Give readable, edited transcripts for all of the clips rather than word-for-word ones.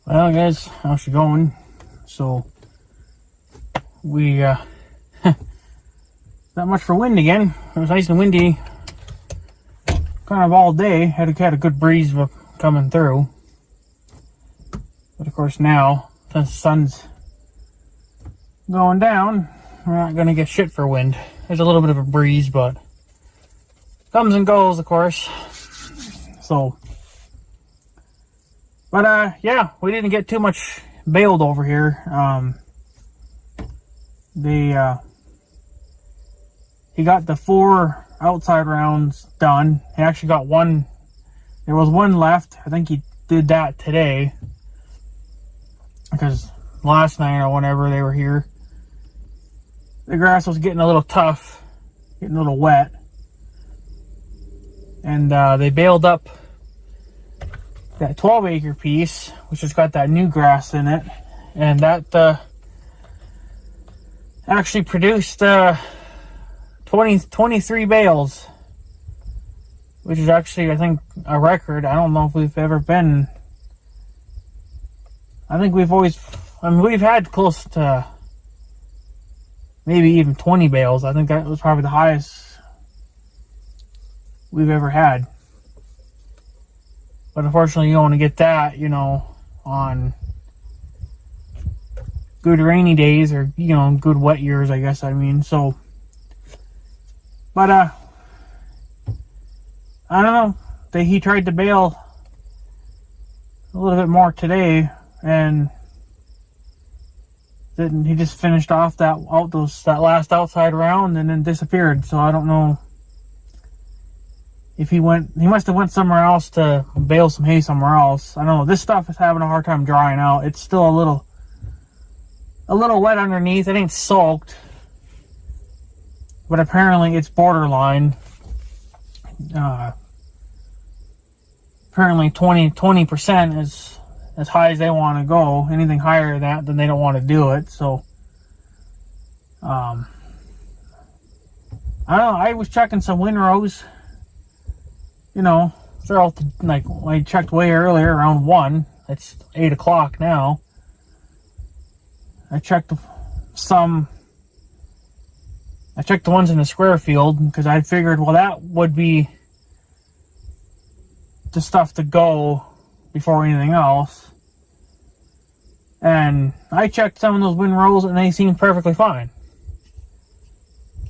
Well, guys, how's it going? So, we, not much for wind again. It was nice and windy kind of all day. Had a good breeze coming through. But of course now, since the sun's going down, we're not going to get shit for wind. There's a little bit of a breeze, but comes and goes, of course. So, but yeah, we didn't get too much baled over here. He got the 4 outside rounds done. He actually got one. There was one left. I think he did that today because last night or whenever they were here, the grass was getting a little tough, getting a little wet, and they baled up that 12-acre piece, which has got that new grass in it, and that actually produced 23 bales, which is actually, I think, a record. I don't know if we've ever been. I think we've had close to maybe even 20 bales. I think that was probably the highest we've ever had. But unfortunately, you don't want to get that, on good rainy days or, good wet years, I guess. So, but, I don't know. He tried to bale a little bit more today, and he just finished off that last outside round and then disappeared. So I don't know if he must have went somewhere else to bale some hay somewhere else. I don't know. This stuff is having a hard time drying out. It's still a little wet underneath. It ain't soaked, but apparently it's borderline. Apparently 20% is as high as they want to go. Anything higher than that, then they don't want to do it. So, I don't know. I was checking some windrows. I checked way earlier, around 1. It's 8 o'clock now. I checked the ones in the square field because I figured, well, that would be the stuff to go before anything else. And I checked some of those windrows and they seemed perfectly fine.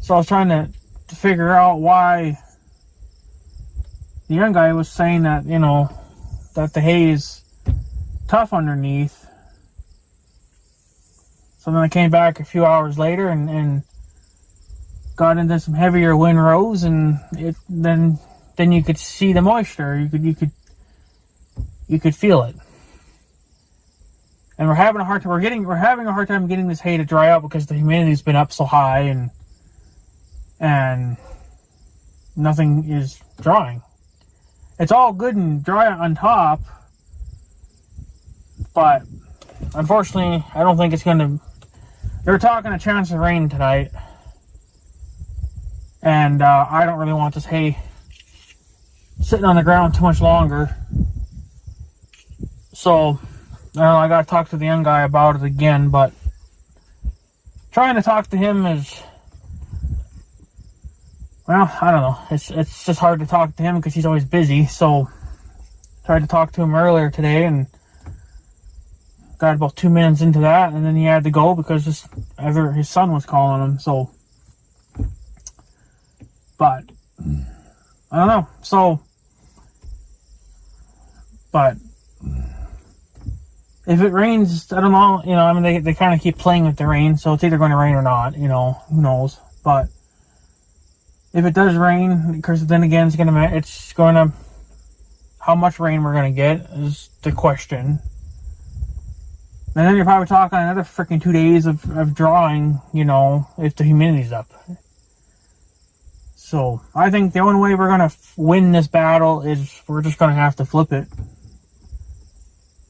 So I was trying to figure out why the young guy was saying that, that the hay is tough underneath. So then I came back a few hours later and got into some heavier windrows, and then you could see the moisture. You could feel it. And we're having a hard time getting this hay to dry out because the humidity's been up so high and nothing is drying. It's all good and dry on top, but unfortunately, I don't think it's going to. They're talking a chance of rain tonight, and I don't really want this hay sitting on the ground too much longer. So, I got to talk to the young guy about it again, but trying to talk to him is, well, I don't know. It's just hard to talk to him because he's always busy. So, tried to talk to him earlier today and got about 2 minutes into that, and then he had to go because his son was calling him. So, but I don't know. So, but if it rains, I don't know. They kind of keep playing with the rain, so it's either going to rain or not. Who knows? But if it does rain, because then again, it's going to. How much rain we're going to get is the question. And then you're probably talking another freaking 2 days of drawing, if the humidity's up. So, I think the only way we're going to win this battle is we're just going to have to flip it.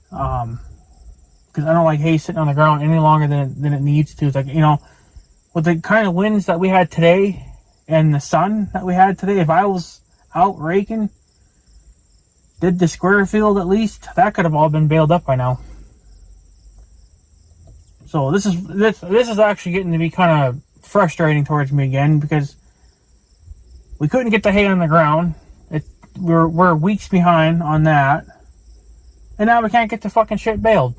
Because I don't like hay sitting on the ground any longer than it needs to. It's like, with the kind of winds that we had today and the sun that we had today, if I was out raking, did the square field at least, that could have all been baled up by now. So this is actually getting to be kind of frustrating towards me again, because we couldn't get the hay on the ground. We're weeks behind on that, and now we can't get the fucking shit baled.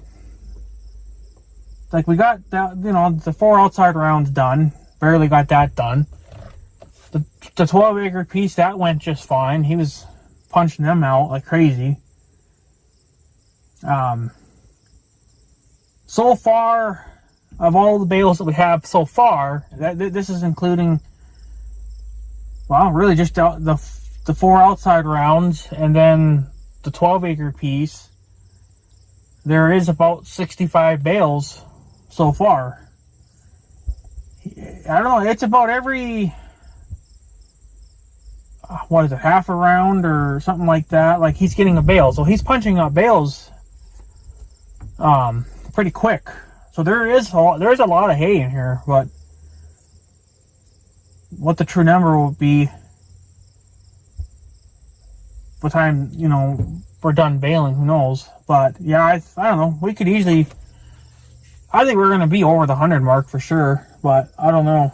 Like, we got that, the 4 outside rounds done. Barely got that done. The 12 acre piece, that went just fine. He was punching them out like crazy. So far, of all the bales that we have so far, this is including, well, really just the 4 outside rounds and then the 12 acre piece. There is about 65 bales so far. I don't know, it's about every, what is it, half a round or something like that. Like, he's getting a bale, so he's punching out bales pretty quick. So there is a lot of hay in here, but what the true number will be by the time, we're done baling, who knows. But yeah, I don't know, we could easily, I think we're going to be over the 100 mark for sure, but I don't know.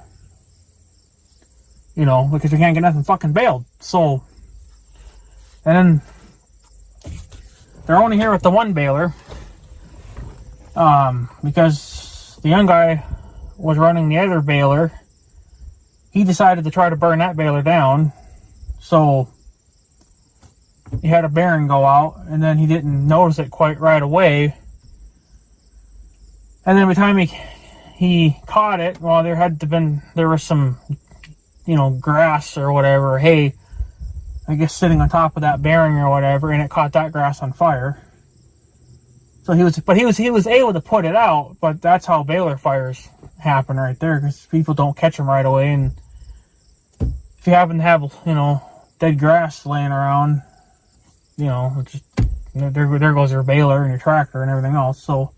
Because we can't get nothing fucking baled. So, and then they're only here with the one baler, because the young guy was running the other baler. He decided to try to burn that baler down, so he had a bearing go out, and then he didn't notice it quite right away. And then by the time he caught it, well, there was some, grass or whatever, or hay, I guess, sitting on top of that bearing or whatever, and it caught that grass on fire. So he was able to put it out, but that's how baler fires happen right there, because people don't catch them right away. And if you happen to have, dead grass laying around, it's just, there goes your baler and your tractor and everything else. So,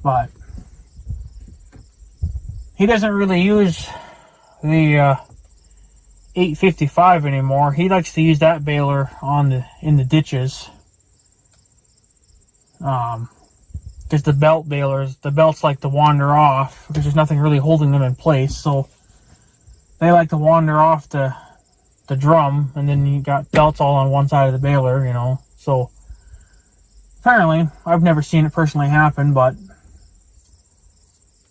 but he doesn't really use the 855 anymore. He likes to use that baler in the ditches. Because the belts like to wander off because there's nothing really holding them in place. So they like to wander off the drum, and then you got belts all on one side of the baler, So apparently, I've never seen it personally happen, but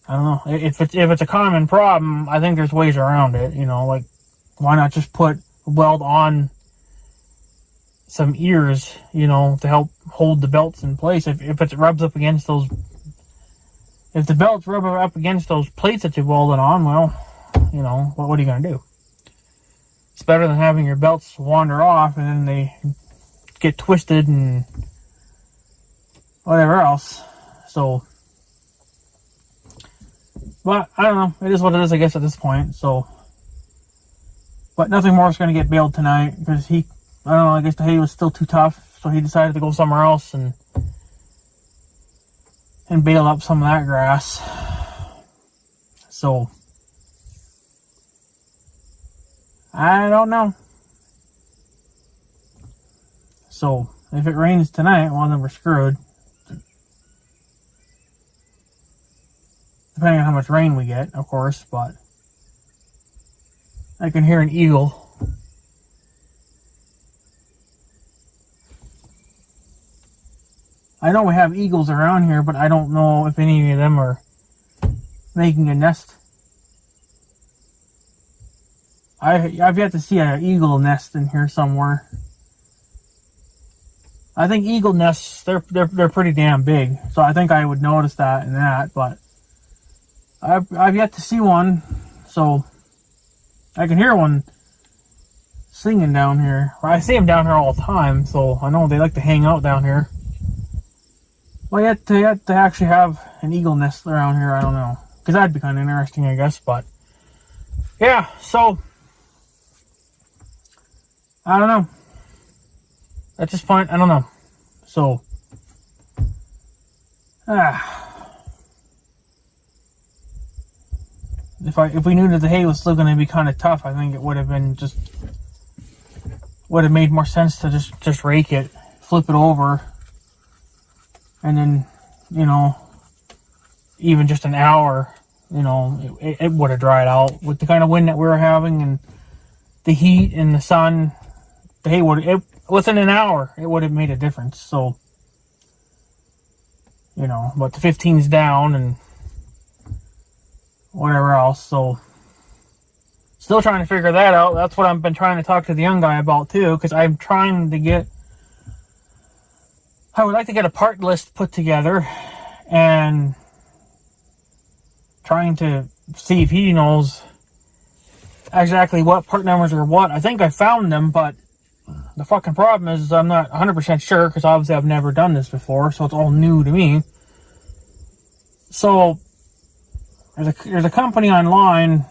I don't know. If it's a common problem, I think there's ways around it. Like, why not just weld on some ears, to help hold the belts in place. If it rubs up against those, if the belts rub up against those plates that you welded on, well, what are you gonna do? It's better than having your belts wander off and then they get twisted and whatever else. So, but I don't know. It is what it is, I guess, at this point. So, but nothing more is going to get baled tonight because I don't know, I guess the hay was still too tough, so he decided to go somewhere else and bale up some of that grass. So, I don't know. So, if it rains tonight, well, then we're screwed. Depending on how much rain we get, of course, but I can hear an eagle. I know we have eagles around here, but I don't know if any of them are making a nest. I've yet to see an eagle nest in here somewhere. I think eagle nests, they're pretty damn big, so I think I would notice that in that, but I've yet to see one, so I can hear one singing down here. I see them down here all the time, so I know they like to hang out down here. Well, yet to actually have an eagle nest around here, I don't know. Because that'd be kind of interesting, I guess. But, yeah, so, I don't know. At this point, I don't know. So, if we knew that the hay was still going to be kind of tough, I think it would have made more sense to just rake it, flip it over, and then, even just an hour, it would have dried out with the kind of wind that we were having and the heat and the sun. Within an hour, it would have made a difference. So, but the 15's down and whatever else. So, still trying to figure that out. That's what I've been trying to talk to the young guy about too, because I would like to get a part list put together and trying to see if he knows exactly what part numbers are what. I think I found them, but the fucking problem is I'm not 100% sure, because obviously I've never done this before, so it's all new to me. So there's a company online,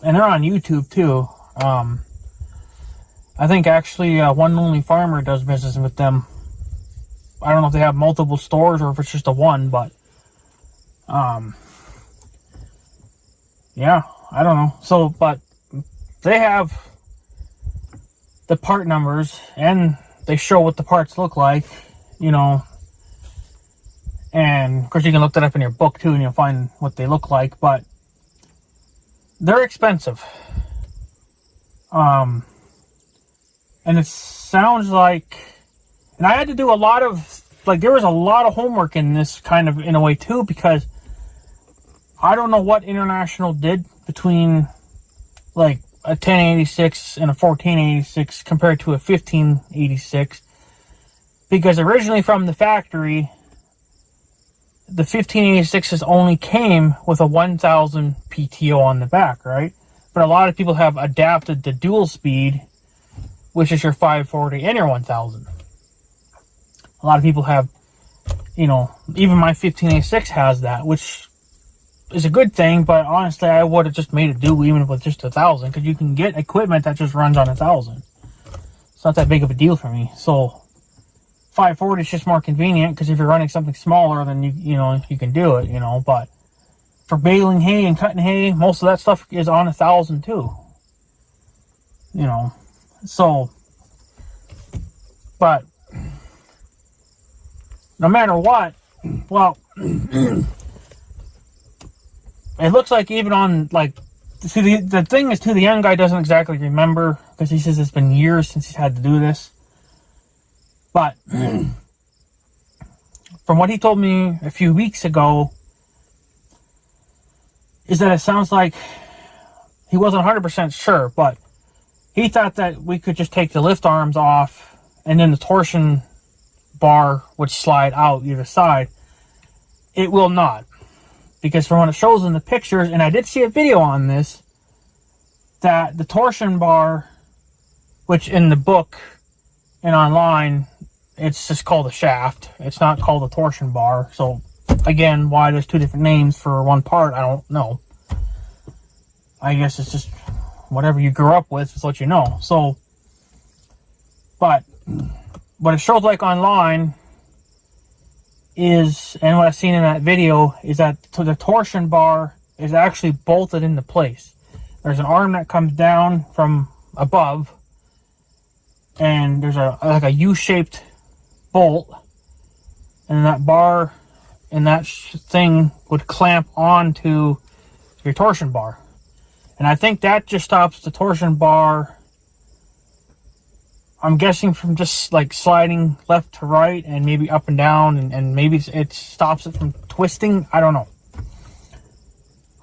and they're on YouTube too. I think actually One Lonely Farmer does business with them. I don't know if they have multiple stores or if it's just a one, but yeah, I don't know. So, but they have the part numbers and they show what the parts look like, and of course you can look that up in your book too and you'll find what they look like, but they're expensive. And it sounds like, and I had to do a lot of, there was a lot of homework in this kind of, in a way too, because I don't know what International did between a 1086 and a 1486 compared to a 1586, because originally from the factory, the 1586s only came with a 1000 PTO on the back, right? But a lot of people have adapted the dual speed, which is your 540 and your 1000. A lot of people have, even my 1586 has that, which is a good thing, but honestly, I would have just made it do even with just 1000, because you can get equipment that just runs on 1000. It's not that big of a deal for me. So 540 is just more convenient, because if you're running something smaller, then you can do it, but for baling hay and cutting hay, most of that stuff is on 1000 too. So, but no matter what, well, it looks like even on, see, the thing is too, the young guy doesn't exactly remember, because he says it's been years since he's had to do this. But from what he told me a few weeks ago, is that it sounds like he wasn't 100% sure, but he thought that we could just take the lift arms off and then the torsion bar would slide out either side. It will not, because from what it shows in the pictures, and I did see a video on this, that the torsion bar, which in the book and online, it's just called a shaft. It's not called a torsion bar. So, again, why there's two different names for one part, I don't know. I guess it's just whatever you grew up with is what you know. So, but what it shows like online is, and what I've seen in that video, is that the torsion bar is actually bolted into place. There's an arm that comes down from above, and there's a U-shaped bolt, and that bar and that thing would clamp onto your torsion bar. And I think that just stops the torsion bar, I'm guessing, from just sliding left to right and maybe up and down, and maybe it stops it from twisting. I don't know.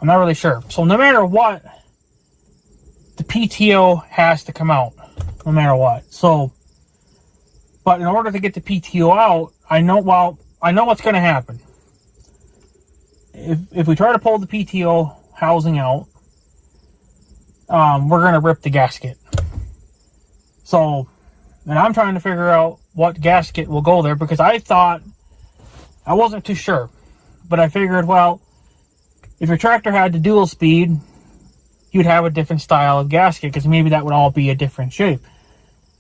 I'm not really sure. So no matter what, the PTO has to come out, no matter what. So, but in order to get the PTO out, I know what's going to happen. If we try to pull the PTO housing out, we're going to rip the gasket. So, and I'm trying to figure out what gasket will go there, because I wasn't too sure, but I figured, well, if your tractor had the dual speed, you'd have a different style of gasket, because maybe that would all be a different shape.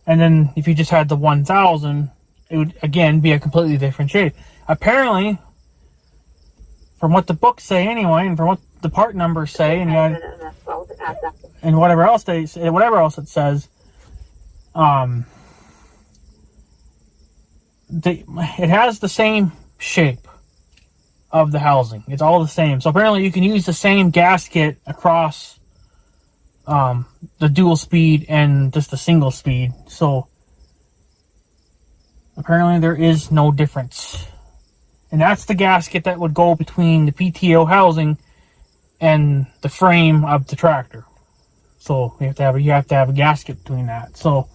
And then if you just had the 1000, it would again be a completely different shape. Apparently, from what the books say anyway, and from what the part numbers say, and whatever else it says, it has the same shape. of the housing. It's all the same. So apparently you can use the same gasket across the dual speed and just the single speed. So apparently there is no difference. And that's the gasket that would go between the PTO housing and the frame of the tractor. So you have to have a gasket between that. So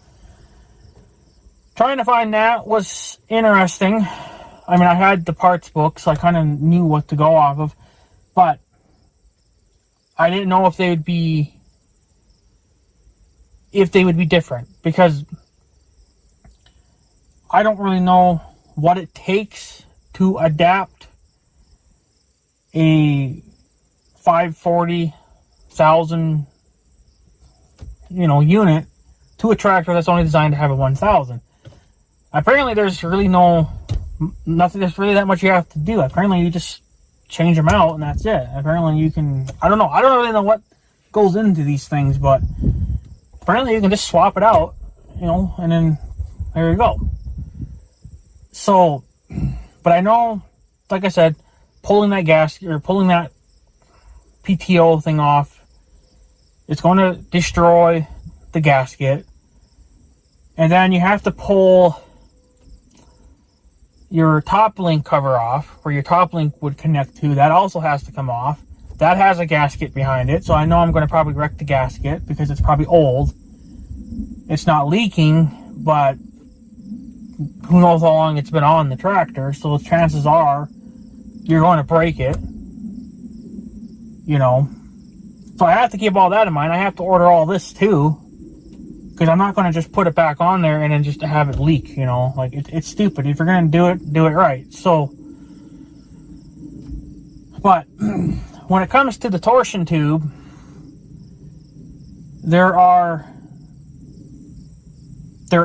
trying to find that was interesting. I mean, I had the parts book, so I kind of knew what to go off of, but I didn't know if they would be different, because I don't really know what it takes to adapt a 540,000 unit to a tractor that's only designed to have a 1,000. Apparently there's really nothing, there's really that much you have to do. Apparently you just change them out and that's it. Apparently you can, I don't really know what goes into these things, but apparently you can just swap it out, and then there you go. So, but I know, like I said, pulling that gasket or pulling that PTO thing off, it's going to destroy the gasket. And then you have to pull your top link cover off, where your top link would connect to. That also has to come off. That has a gasket behind it, so I know I'm going to probably wreck the gasket because it's probably old. It's not leaking, but who knows how long it's been on the tractor, so chances are you're going to break it. So I have to keep all that in mind. I have to order all this too, because I'm not going to just put it back on there and then just have it leak. Like it's stupid. If you're going to do it right. So, but when it comes to the torsion tube, there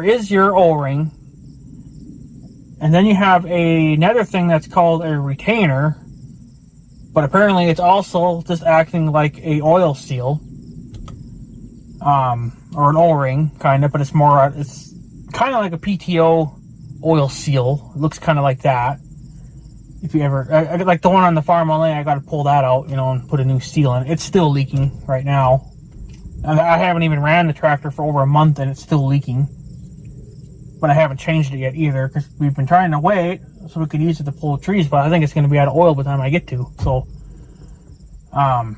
is your O-ring, and then you have another thing that's called a retainer, but apparently it's also just acting like a oil seal, or an O-ring kind of, but it's kind of like a PTO oil seal. It looks kind of like that. If you ever, like the one on the Farm LA, I got to pull that out, and put a new seal in. It's still leaking right now. I haven't even ran the tractor for over a month and it's still leaking. But I haven't changed it yet either, because we've been trying to wait so we could use it to pull trees, but I think it's going to be out of oil by the time I get to. So, and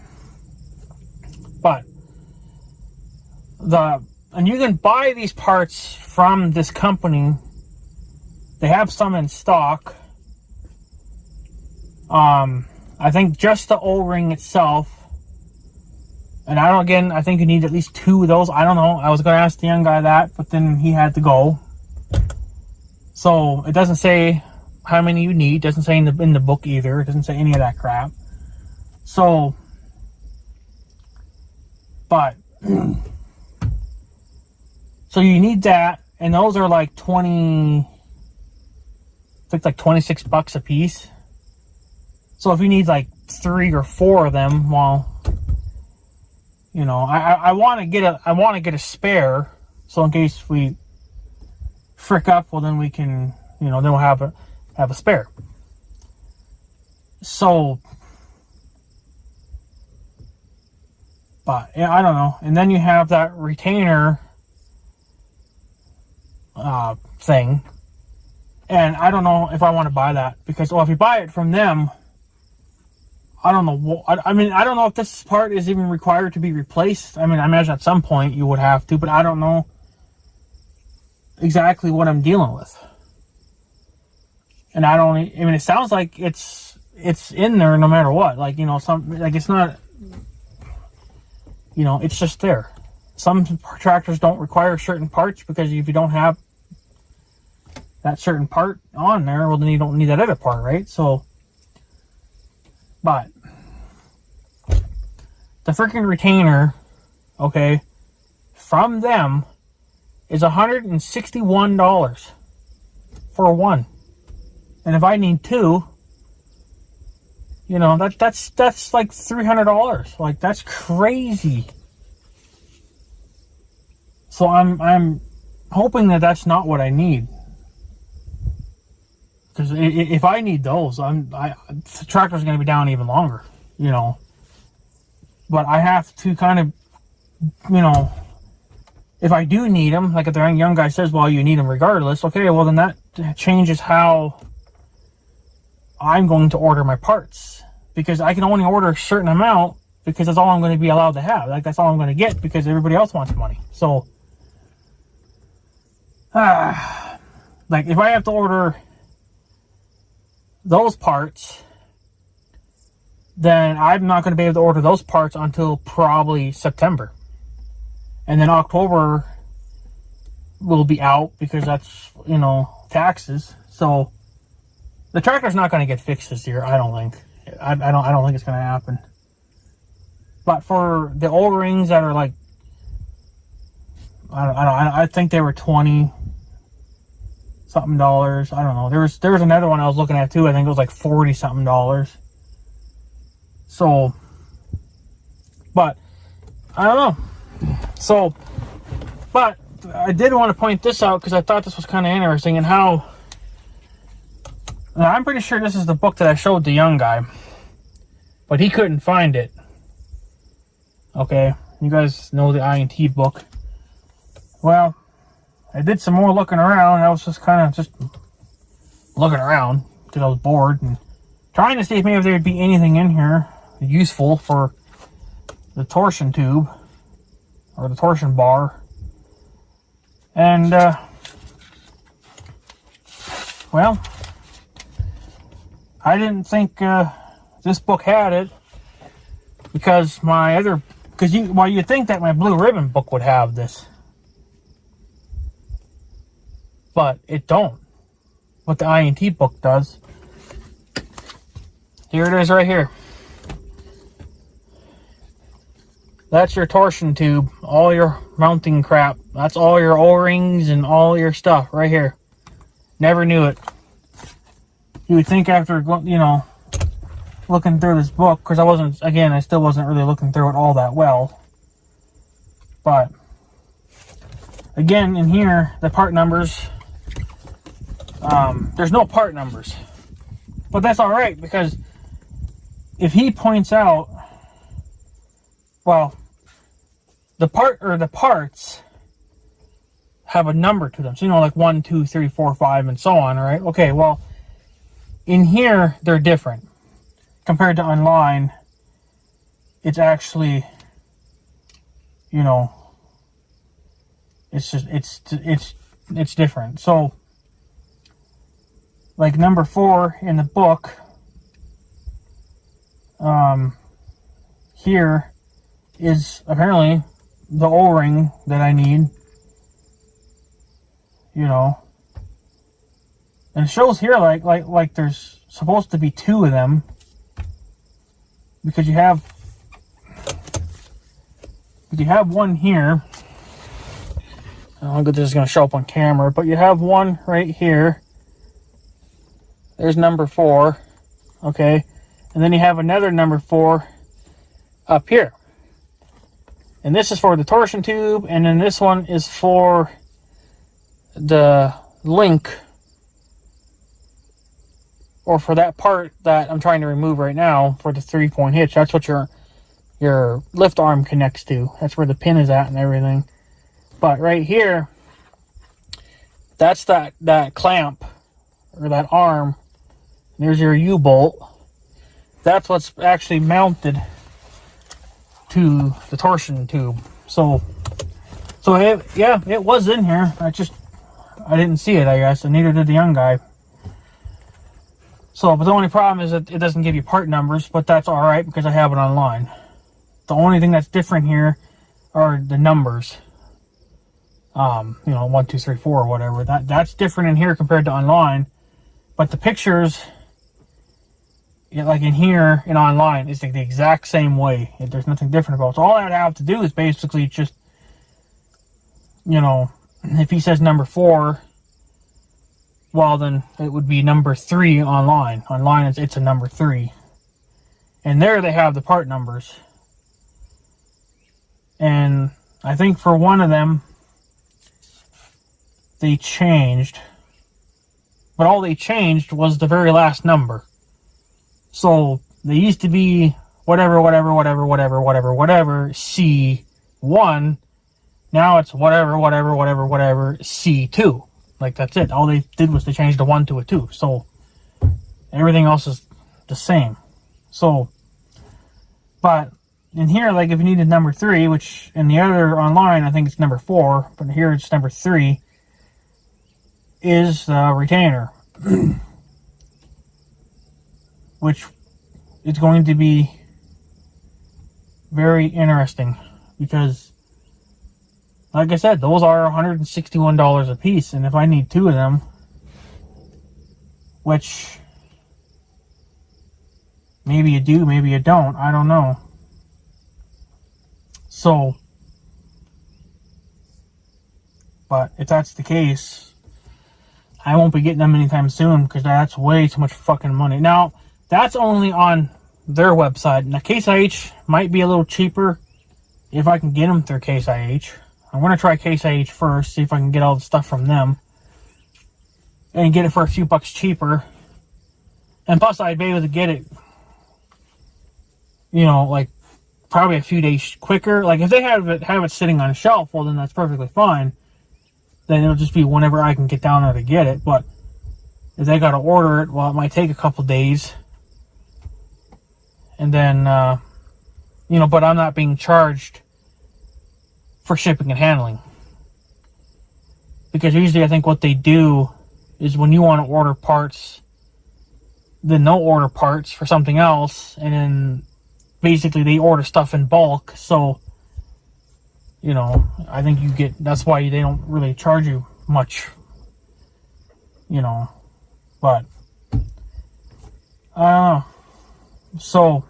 you can buy these parts from this company. They have some in stock. I think just the O-ring itself. And I think you need at least 2 of those. I don't know. I was going to ask the young guy that, but then he had to go. So it doesn't say how many you need. It doesn't say in the book either. It doesn't say any of that crap. So, but so you need that, and those are like $26 a piece. So if you need like 3 or 4 of them, well, I want to get a spare, so in case we frick up, well then we can, then we'll have a spare. So, but yeah, I don't know. And then you have that retainer thing, and I don't know if I want to buy that, because if you buy it from them, I don't know. I don't know if this part is even required to be replaced. I imagine at some point you would have to, but I don't know exactly what I'm dealing with. And it sounds like it's in there no matter what. Like, it's not, it's just there. Some tractors don't require certain parts, because if you don't have that certain part on there, well, then you don't need that other part, right? So, but the freaking retainer, okay, from them is $161 for one. And if I need 2, that's like $300. Like, that's crazy. So I'm hoping that that's not what I need. Because if I need those, the tractor's going to be down even longer, you know. But I have to kind of, you know, if I do need them, like if the young guy says, well, you need them regardless, okay, well, then that changes how I'm going to order my parts. Because I can only order a certain amount because that's all I'm going to be allowed to have. Like, that's all I'm going to get because everybody else wants money. So, like, if I have to order those parts, then I'm not going to be able to order those parts until probably September. And then October will be out because that's, you know, taxes. So the tractor's not going to get fixed this year, I don't think. I don't think it's going to happen. But for the O-rings that are like, I think they were $20 something. I don't know. There was another one I was looking at too. I think it was like $40 something. So, but I don't know. So, but I did want to point this out because I thought this was kind of interesting and how. Now I'm pretty sure this is the book that I showed the young guy, but he couldn't find it. Okay, you guys know the I&T book. Well, I did some more looking around. I was just kind of just looking around because I was bored and trying to see if maybe there would be anything in here useful for the torsion tube or the torsion bar. And, well, I didn't think this book had it because you'd think that my Blue Ribbon book would have this. But it don't. What the I&T book does. Here it is right here. That's your torsion tube. All your mounting crap. That's all your O-rings and all your stuff right here. Never knew it. You would think after, you know, looking through this book, because I still wasn't really looking through it all that well. But, again, in here, the part numbers, there's no part numbers. But that's alright, because if he points out, well, the parts have a number to them. So, you know, like 1, 2, 3, 4, 5, and so on, right? Okay, well, in here, they're different. Compared to online, it's actually, you know, it's just, it's different. So, like number 4 in the book, here is apparently the O-ring that I need, you know, and it shows here like there's supposed to be 2 of them, because you have one here. I don't think this is going to show up on camera, but you have one right here. There's number 4, okay, and then you have another number 4 up here. And this is for the torsion tube, and then this one is for the link, or for that part that I'm trying to remove right now for the 3-point hitch. That's what your lift arm connects to. That's where the pin is at and everything. But right here, that's that clamp, or that arm. There's your U-bolt. That's what's actually mounted to the torsion tube. So it was in here. I didn't see it, I guess, and neither did the young guy. So, but the only problem is that it doesn't give you part numbers, but that's alright because I have it online. The only thing that's different here are the numbers. You know, 1, 2, 3, 4 or whatever. That's different in here compared to online. But the pictures, like in here and online, is like the exact same way. There's nothing different about it. So all I would have to do is basically just, you know, if he says number 4, well, then it would be number 3 online. Online, it's a number 3. And there they have the part numbers. And I think for one of them, they changed. but all they changed was the very last number. So they used to be whatever, C1. Now it's whatever, C2. Like, that's it. All they did was they changed the 1 to a 2. So everything else is the same. So, but in here, like, if you needed number 3, which in the other online, I think it's number 4, but here it's number 3, is the retainer. Which is going to be very interesting, because, like I said, those are $161 a piece, and if I need 2 of them, which maybe you do, maybe you don't, I don't know. So, but if that's the case, I won't be getting them anytime soon, because that's way too much fucking money. Now, that's only on their website. Now, Case IH might be a little cheaper if I can get them through Case IH. I'm going to try Case IH first, see if I can get all the stuff from them, and get it for a few bucks cheaper. And plus, I'd be able to get it, you know, like, probably a few days quicker. Like, if they have it sitting on a shelf, well, then that's perfectly fine. Then it'll just be whenever I can get down there to get it. But if they got to order it, well, it might take a couple days. And then, you know, but I'm not being charged for shipping and handling. Because usually I think what they do is when you want to order parts, then they'll order parts for something else. And then basically they order stuff in bulk. So, you know, I think you get, that's why they don't really charge you much, you know, but I don't know. So,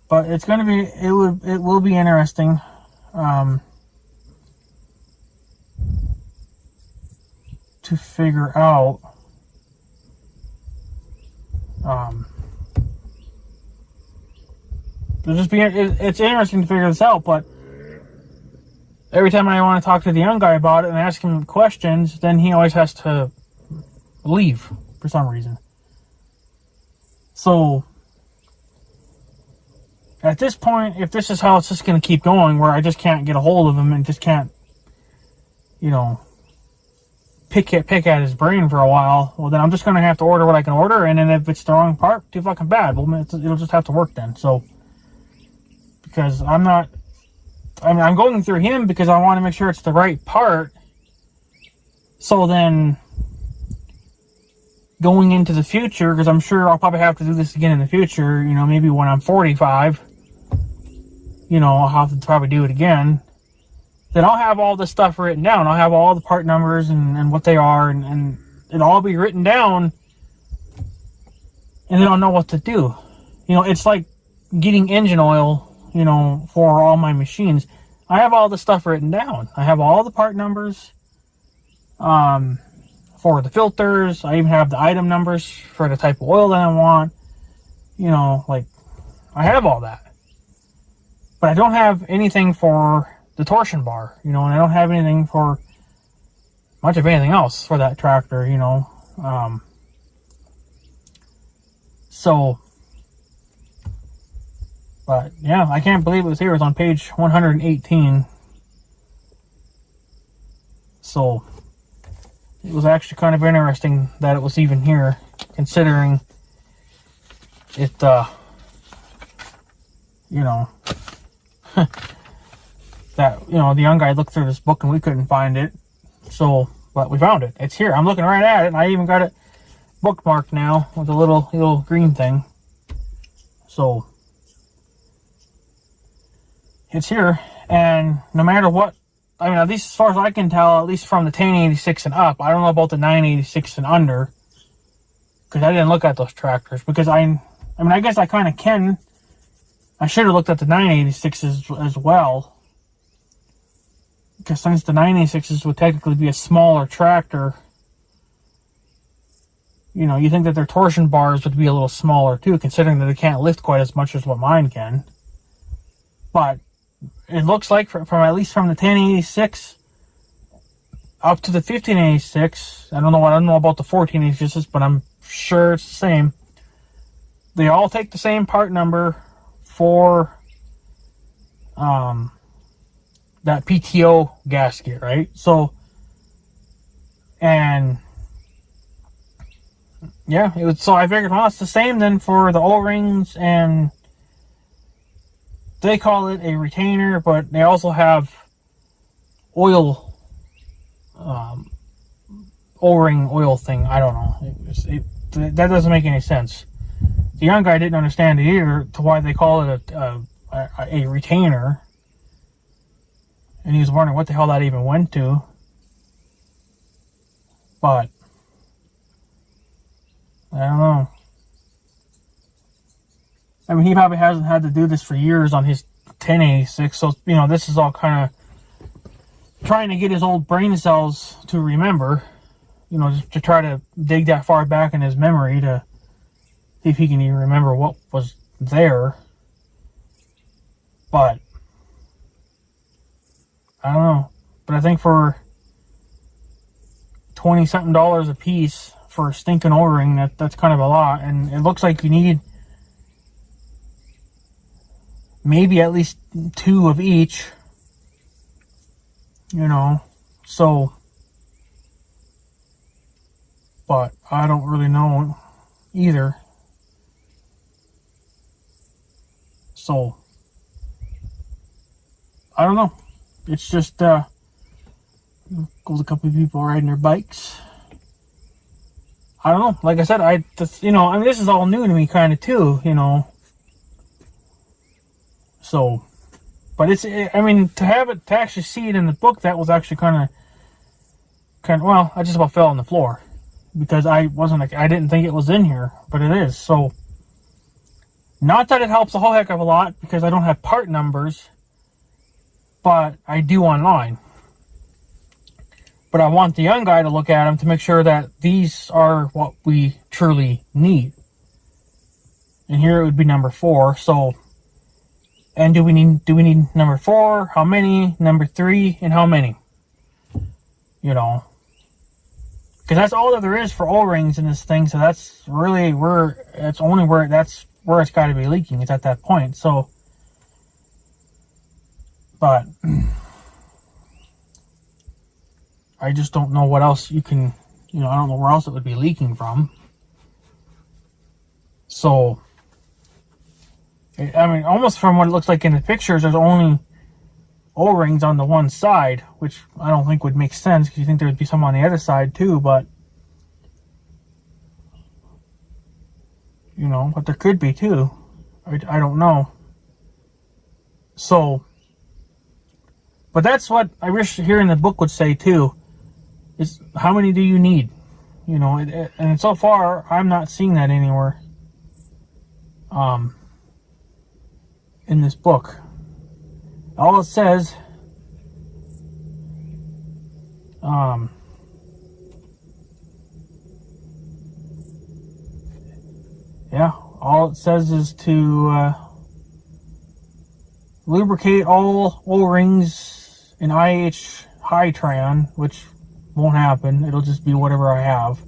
but it's going to be, it will be interesting. To figure out, it's interesting to figure this out, but every time I want to talk to the young guy about it and ask him questions, then he always has to leave for some reason. So, at this point, if this is how it's just going to keep going, where I just can't get a hold of him and just can't, you know, pick at his brain for a while, well, then I'm just going to have to order what I can order, and then if it's the wrong part, too fucking bad. Well, it'll just have to work then. So, because I'm going through him because I want to make sure it's the right part. So then, going into the future, because I'm sure I'll probably have to do this again in the future, you know, maybe when I'm 45, you know, I'll have to probably do it again. Then I'll have all this stuff written down. I'll have all the part numbers and what they are, and it'll all be written down, and then I'll know what to do. You know, it's like getting engine oil, you know, for all my machines. I have all the stuff written down. I have all the part numbers for the filters. I even have the item numbers for the type of oil that I want. You know, like, I have all that. But I don't have anything for the torsion bar, you know, and I don't have anything for much of anything else for that tractor, you know. So, but yeah, I can't believe it was here. It was on page 118. So, it was actually kind of interesting that it was even here, considering it, you know, that, you know, the young guy looked through this book and we couldn't find it. So, but we found it. It's here. I'm looking right at it, and I even got it bookmarked now with a little green thing. So, it's here, and no matter what, I mean, at least as far as I can tell, at least from the 1086 and up, I don't know about the 986 and under, because I didn't look at those tractors, because I mean, I guess I kind of can. I should have looked at the 986s as well, because since the 986s would technically be a smaller tractor, you know, you think that their torsion bars would be a little smaller too, considering that they can't lift quite as much as what mine can. But it looks like, from at least from the 1086, up to the 1586. I don't know about the 1486, but I'm sure it's the same. They all take the same part number for that PTO gasket, right? So, and yeah, so I figured, well, it's the same then for the O-rings, and they call it a retainer, but they also have oil, O-ring oil thing. I don't know. That doesn't make any sense. The young guy didn't understand it either, to why they call it a retainer. And he was wondering what the hell that even went to. But I don't know. I mean, he probably hasn't had to do this for years on his 1086, so, you know, this is all kind of trying to get his old brain cells to remember, you know, just to try to dig that far back in his memory to see if he can even remember what was there. But I don't know. But I think for $20-something a piece for a stinking O-ring, that's kind of a lot. And it looks like you need maybe at least 2 of each. You know. So, but I don't really know either. So, I don't know. It's just, goes a couple of people riding their bikes. I don't know. Like I said, you know, I mean, this is all new to me kind of too, you know. So, but I mean, to actually see it in the book, that was actually kind of, well, I just about fell on the floor. Because I didn't think it was in here, but it is. So, not that it helps a whole heck of a lot, because I don't have part numbers, but I do online. But I want the young guy to look at them to make sure that these are what we truly need. And here it would be number 4. So, and do we need number 4? How many? Number 3? And how many? You know. Because that's all that there is for O-rings in this thing. So that's really that's where it's got to be leaking. It's at that point. So, but I just don't know what else you can, you know, I don't know where else it would be leaking from. So, I mean, almost from what it looks like in the pictures, there's only O-rings on the one side, which I don't think would make sense, because you think there would be some on the other side too, but, you know, but there could be too. I don't know. So, but that's what I wish here in the book would say too, is how many do you need? You know, and so far, I'm not seeing that anywhere in this book. All it says, yeah, all it says is to lubricate all O-rings in IH Hy-Tran, which won't happen. It'll just be whatever I have.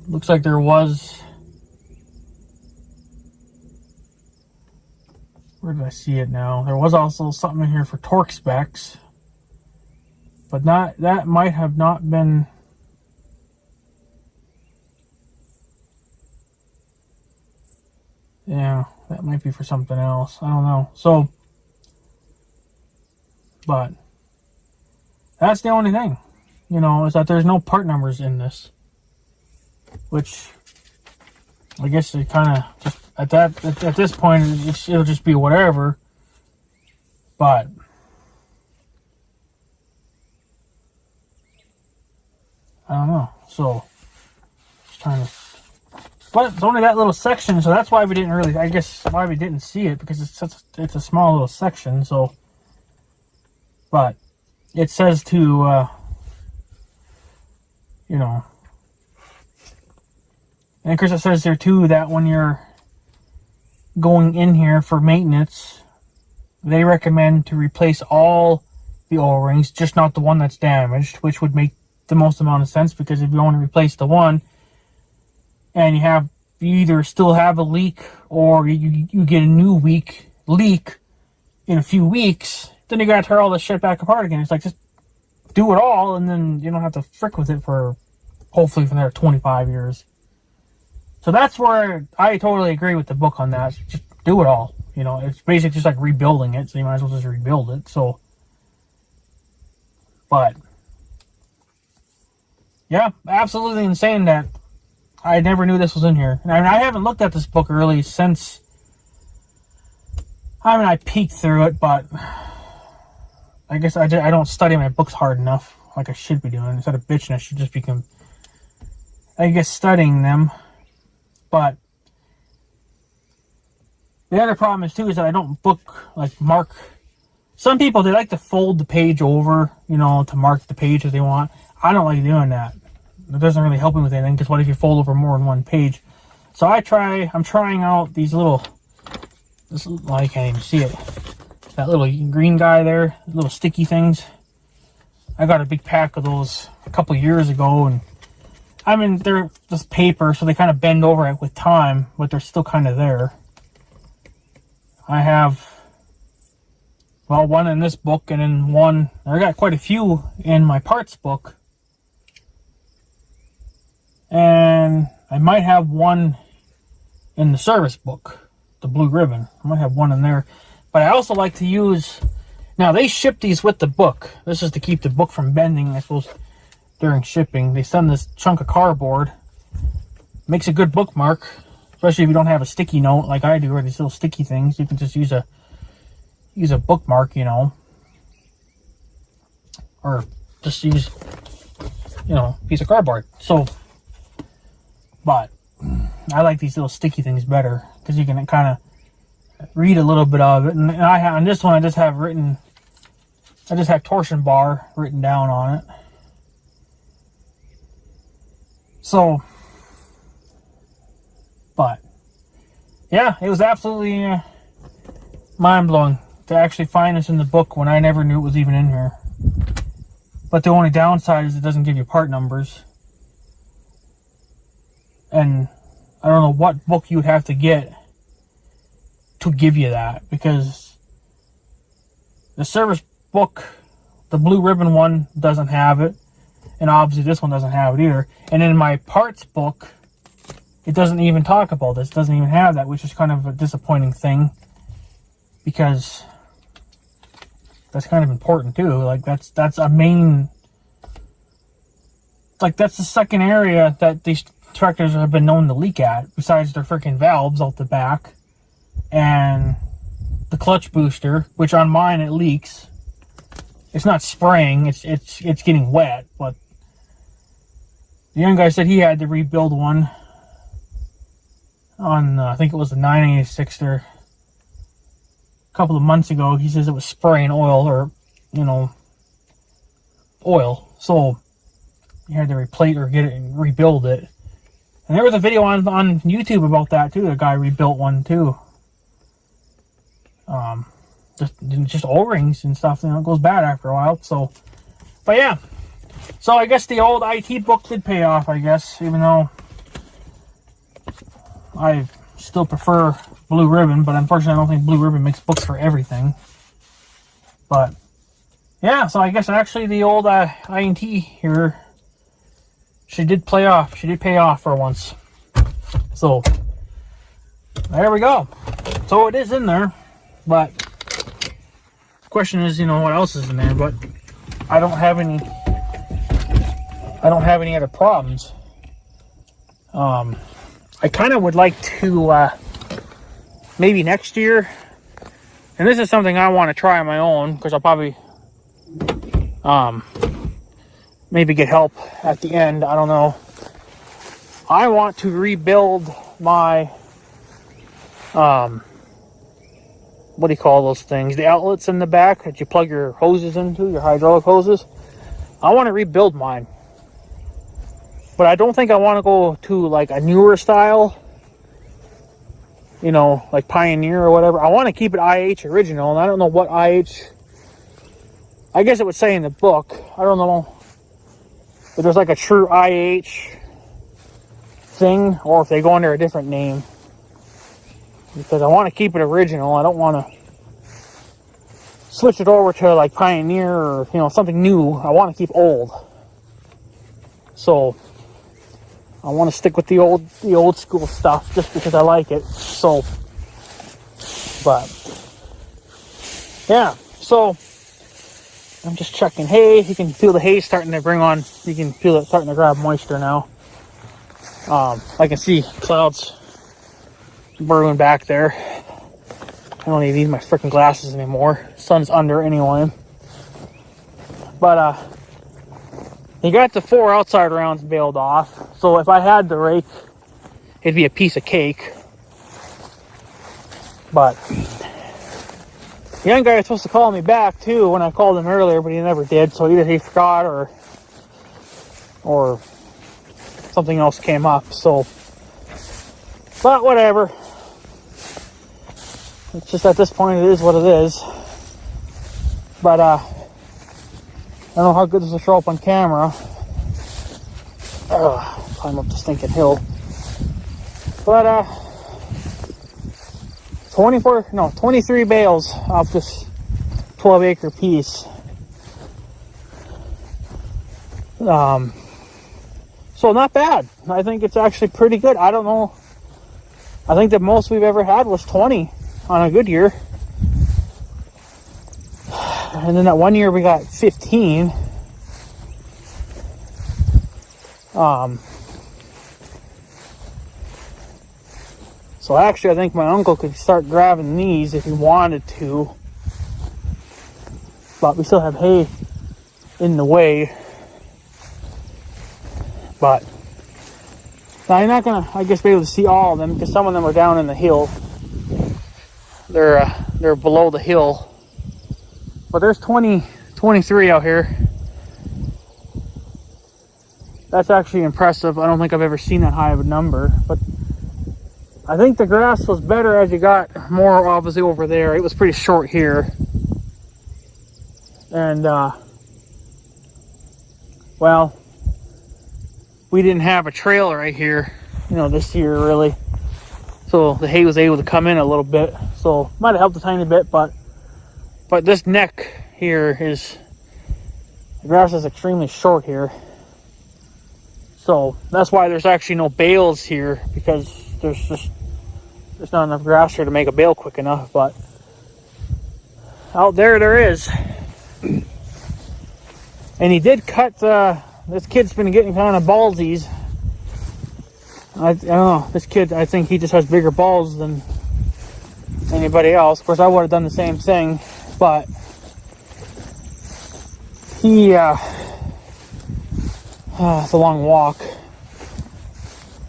Looks like there was, where did I see it now? There was also something in here for torque specs, but that might have not been. Yeah, that might be for something else. I don't know. So, but that's the only thing, you know, is that there's no part numbers in this, which I guess it kind of just at this point it'll just be whatever. But I don't know. So just trying to. But it's only that little section, so that's why we didn't really, I guess, why we didn't see it, because it's a small little section, so, but it says to, you know, and of course it says there too that when you're going in here for maintenance, they recommend to replace all the O-rings, just not the one that's damaged, which would make the most amount of sense, because if you want to replace the one and you either still have a leak or you get a new leak in a few weeks, then you gotta tear all this shit back apart again. It's like, just do it all, and then you don't have to frick with it for hopefully for another 25 years. So that's where I totally agree with the book on that. Just do it all. You know, it's basically just like rebuilding it, so you might as well just rebuild it. So, but yeah, absolutely insane that I never knew this was in here. And I haven't looked at this book really since. I mean, I peeked through it, but I guess I don't study my books hard enough like I should be doing. Instead of bitching, I should just become, I guess, studying them. But the other problem is, too, is that I don't mark. Some people, they like to fold the page over, you know, to mark the page if they want. I don't like doing that. It doesn't really help me with anything, because what if you fold over more than one page? So I'm trying out these little, I can't even see it. That little green guy there, little sticky things. I got a big pack of those a couple years ago, and I mean, they're just paper, so they kind of bend over it with time, but they're still kind of there. I have, well, one in this book, and then I got quite a few in my parts book. And I might have one in the service book, the blue ribbon. I might have one in there. But I also like to use, now they ship these with the book. This is to keep the book from bending, I suppose, during shipping. They send this chunk of cardboard. Makes a good bookmark, especially if you don't have a sticky note like I do, or these little sticky things. You can just use a bookmark, you know. Or just use, you know, a piece of cardboard. So, but I like these little sticky things better, because you can kind of read a little bit of it. And on this one, I just have torsion bar written down on it. So, but yeah, it was absolutely mind-blowing to actually find this in the book when I never knew it was even in here. But the only downside is it doesn't give you part numbers. And I don't know what book you would have to get to give you that, because the service book, the blue ribbon one, doesn't have it, and obviously this one doesn't have it either. And in my parts book, it doesn't even talk about this. It doesn't even have that, which is kind of a disappointing thing, because that's kind of important too. Like, that's a main, like, that's the second area that these tractors have been known to leak at, besides their freaking valves out the back and the clutch booster, which on mine it leaks. It's not spraying, it's getting wet. But the young guy said he had to rebuild one on I think it was the 986er a couple of months ago. He says it was spraying oil, or, you know, oil, so he had to replace or get it and rebuild it. And there was a video on YouTube about that too. The guy rebuilt one too. Just O-rings and stuff. You know, it goes bad after a while. So, but yeah. So I guess the old IT book did pay off, I guess, even though I still prefer Blue Ribbon. But unfortunately, I don't think Blue Ribbon makes books for everything. But yeah, so I guess actually the old INT here, she did pay off. She did pay off for once. So there we go. So it is in there, but the question is, you know, what else is in there? But I don't have any other problems. I kind of would like to maybe next year, and this is something I want to try on my own, because I'll probably maybe get help at the end. I don't know. I want to rebuild my what do you call those things? The outlets in the back that you plug your hoses into, your hydraulic hoses. I want to rebuild mine. But I don't think I want to go to like a newer style. you know, like Pioneer or whatever. I want to keep it IH original, and I don't know what IH. I guess it would say in the book. I don't know if there's like a true IH thing, or if they go under a different name. Because I want to keep it original. I don't want to switch it over to like Pioneer or, you know, something new. I want to keep old. So I want to stick with the old school stuff just because I like it. So, but yeah, so I'm just checking hay. You can feel the hay starting to bring on, you can feel it starting to grab moisture now. I can see clouds brewing back there. I don't even need my freaking glasses anymore. Sun's under anyway. But he got the 4 outside rounds baled off. So if I had the rake, it'd be a piece of cake. But the young guy was supposed to call me back too when I called him earlier, but he never did. So either he forgot or something else came up. So, but whatever. It's just at this point it is what it is. But I don't know how good this will show up on camera. Climb up the stinking hill. But 23 bales off this 12-acre piece. So not bad. I think it's actually pretty good. I don't know. I think the most we've ever had was 20 on a good year. And then that one year we got 15. So actually I think my uncle could start grabbing these if he wanted to. But we still have hay in the way. But now you're not gonna, I guess, be able to see all of them because some of them are down in the hill. They're below the hill. But there's 23 out here. That's actually impressive. I don't think I've ever seen that high of a number. But I think the grass was better as you got more obviously over there. It was pretty short here. And well, we didn't have a trail right here, you know, this year really. So the hay was able to come in a little bit. So might have helped a tiny bit, but this neck here is, the grass is extremely short here. So that's why there's actually no bales here, because there's not enough grass here to make a bale quick enough. But out there is. And he did cut, this kid's been getting kind of ballsies. I don't know, this kid, I think he just has bigger balls than anybody else. Of course, I would have done the same thing, but he, it's a long walk.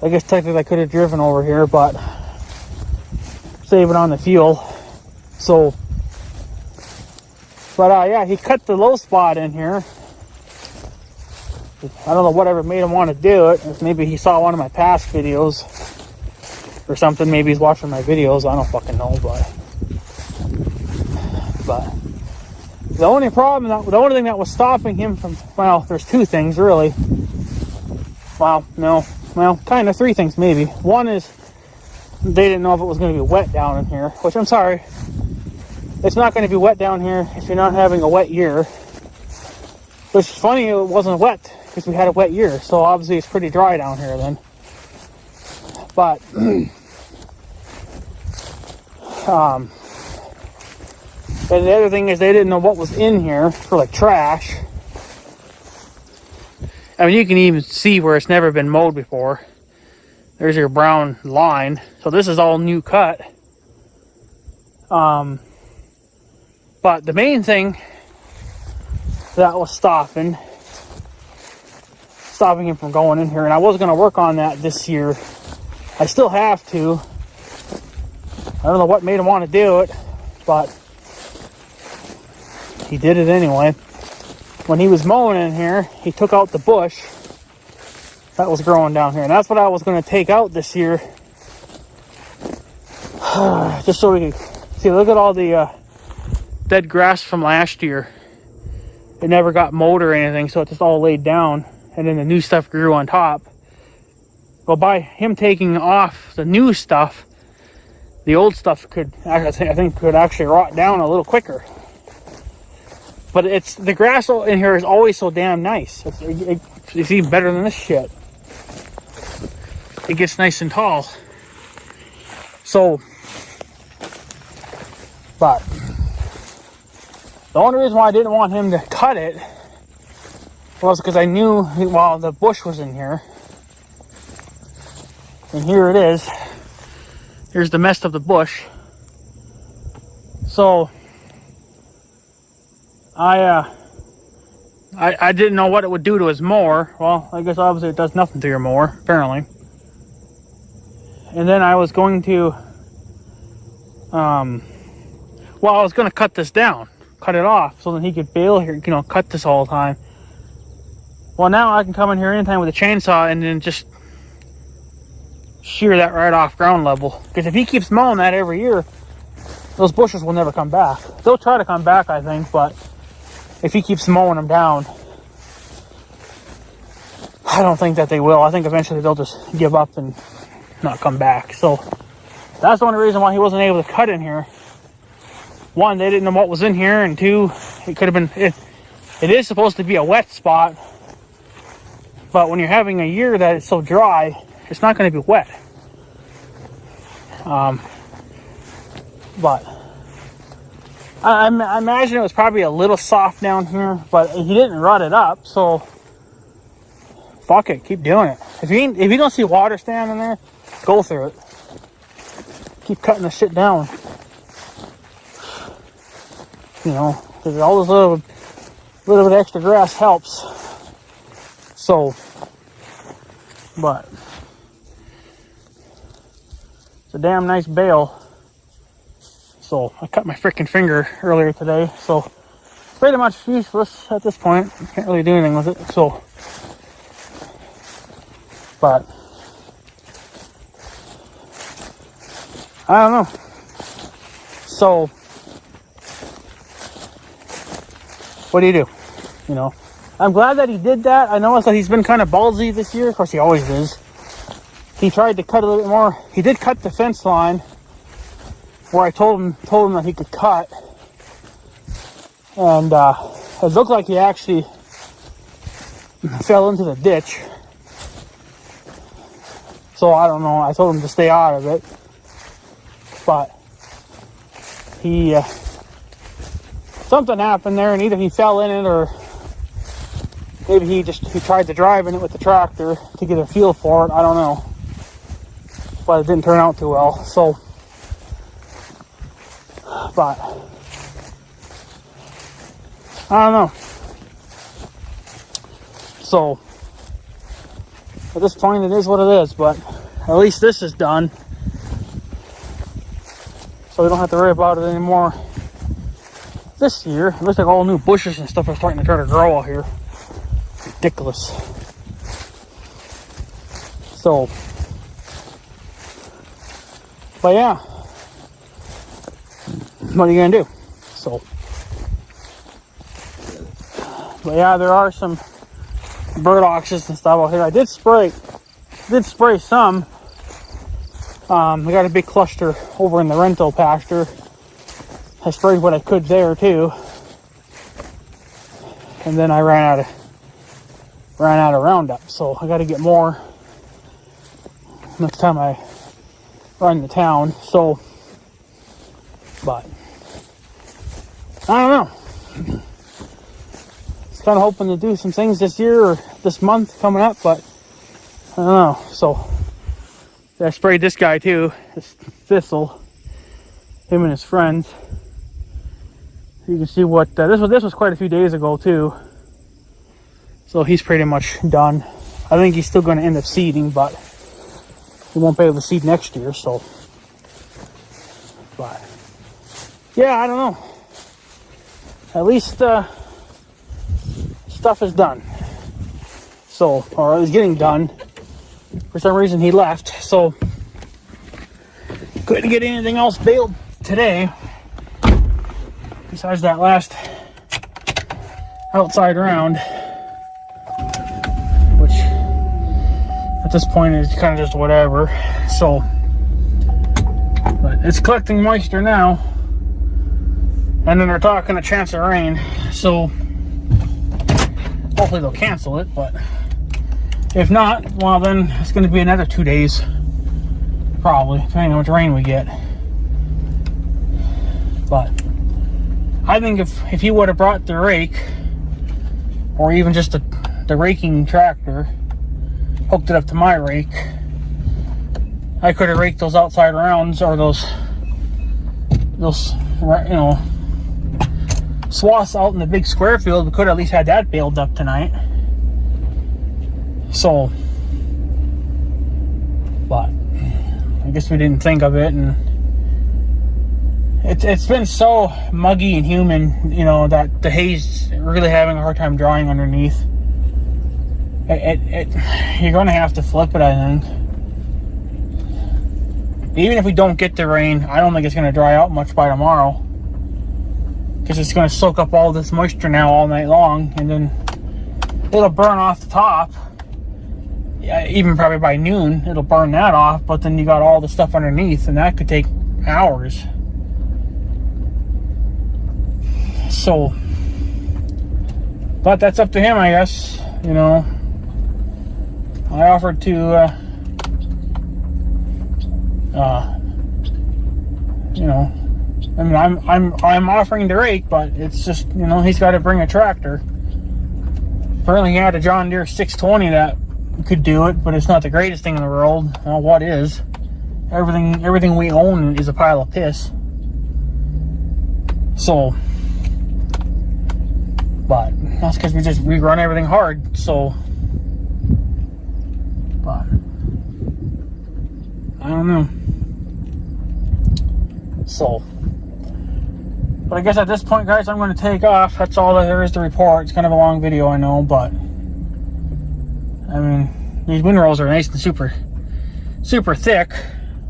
I guess technically I could have driven over here, but save it on the fuel. So, but yeah, he cut the low spot in here. I don't know whatever made him want to do it. If maybe he saw one of my past videos or something. Maybe he's watching my videos. I don't fucking know, but the only problem, the only thing that was stopping him from, well, there's two things really. Well, no, well, kind of three things maybe. One is they didn't know if it was going to be wet down in here, which I'm sorry. It's not going to be wet down here if you're not having a wet year. Which is funny, it wasn't wet because we had a wet year, so obviously it's pretty dry down here then. But and the other thing is they didn't know what was in here for like trash. I mean, you can even see where it's never been mowed before. There's your brown line. So this is all new cut. But the main thing that was stopping him from going in here, and I was going to work on that this year. I still have to. I don't know what made him want to do it, but he did it anyway. When he was mowing in here, he took out the bush that was growing down here, and that's what I was going to take out this year. just so we can see. Look at all the dead grass from last year. It never got mowed or anything, so it's just all laid down, and then the new stuff grew on top. Well, by him taking off the new stuff, the old stuff could, I think, could actually rot down a little quicker. But it's, the grass in here is always so damn nice. It's even better than this shit. It gets nice and tall. So, but the only reason why I didn't want him to cut it was because I knew, while the bush was in here, and here it is. Here's the mess of the bush. So I didn't know what it would do to his mower. Well, I guess obviously it does nothing to your mower, apparently. And then I was going to, I was going to cut this down, cut it off, so then he could bale here, cut this all the time. Well, now I can come in here anytime with a chainsaw and then just shear that right off ground level. Because if he keeps mowing that every year, those bushes will never come back. They'll try to come back, I think, but if he keeps mowing them down, I don't think that they will. I think eventually they'll just give up and not come back. So that's the only reason why he wasn't able to cut in here. One, they didn't know what was in here, and two, it could have been, it is supposed to be a wet spot, but when you're having a year that is so dry, it's not going to be wet. But I imagine it was probably a little soft down here, but he didn't rut it up, so fuck it, keep doing it. If you don't see water standing there, go through it. Keep cutting the shit down. Because all this little bit of extra grass helps. So, but it's a damn nice bale. So I cut my freaking finger earlier today, so pretty much useless at this point. Can't really do anything with it. So, but I don't know. So what do you do? I'm glad that he did that. I noticed that he's been kind of ballsy this year. Of course, he always is. He tried to cut a little bit more. He did cut the fence line where I told him that he could cut, and it looked like he actually fell into the ditch. So I don't know. I told him to stay out of it, but he something happened there, and either he fell in it or maybe he tried to drive in it with the tractor to get a feel for it. I don't know, but it didn't turn out too well. So, but I don't know. So at this point, it is what it is. But at least this is done, so we don't have to worry about it anymore. This year, it looks like all new bushes and stuff are starting to try to grow out here. Ridiculous. So, but yeah, what are you gonna do? So, but yeah, there are some burdocks and stuff out here. I did spray some. We got a big cluster over in the rental pasture. I sprayed what I could there too, and then I ran out of Roundup. So I got to get more next time I run the town. So, but I don't know. Just kind of hoping to do some things this year or this month coming up, but I don't know. So I sprayed this guy too, this thistle. Him and his friends. You can see what this was quite a few days ago too. So he's pretty much done. I think he's still going to end up seeding, but he won't be able to seed next year. So, but yeah, I don't know. At least stuff is done. So, or it was getting done. For some reason he left. So couldn't get anything else baled today besides that last outside round, which at this point is kind of just whatever. So, but it's collecting moisture now, and then they're talking a chance of rain, so hopefully they'll cancel it. But if not, well, then it's going to be another 2 days probably, depending on how much rain we get. But I think if he would have brought the rake, or even just the raking tractor, hooked it up to my rake, I could have raked those outside rounds, or those swaths out in the big square field. We could have at least had that baled up tonight. So, but I guess we didn't think of it, and it's been so muggy and humid, that the hay's really having a hard time drying underneath. You're going to have to flip it, I think. Even if we don't get the rain, I don't think it's going to dry out much by tomorrow, because it's going to soak up all this moisture now all night long, and then it'll burn off the top. Yeah, even probably by noon it'll burn that off, but then you got all the stuff underneath, and that could take hours. So, but that's up to him, I guess. I offered to I'm offering to rake, but it's just, he's got to bring a tractor. Apparently he had a John Deere 620 that could do it, but it's not the greatest thing in the world. Well, what is? Everything we own is a pile of piss. So, but that's because we run everything hard. So, but I don't know. So, but I guess at this point, guys, I'm going to take off. That's all that there is to report. It's kind of a long video, I know, but I mean, these windrows are nice and super thick,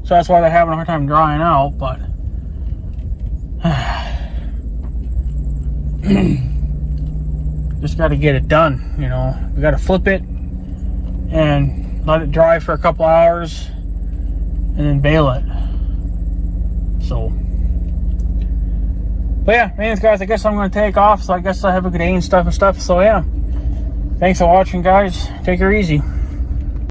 so that's why they're having a hard time drying out. But just got to get it done. We got to flip it and let it dry for a couple hours, and then bale it. So, but yeah, anyways, guys, I guess I'm going to take off. So I guess I have a good day and stuff. So yeah, thanks for watching, guys. Take her easy.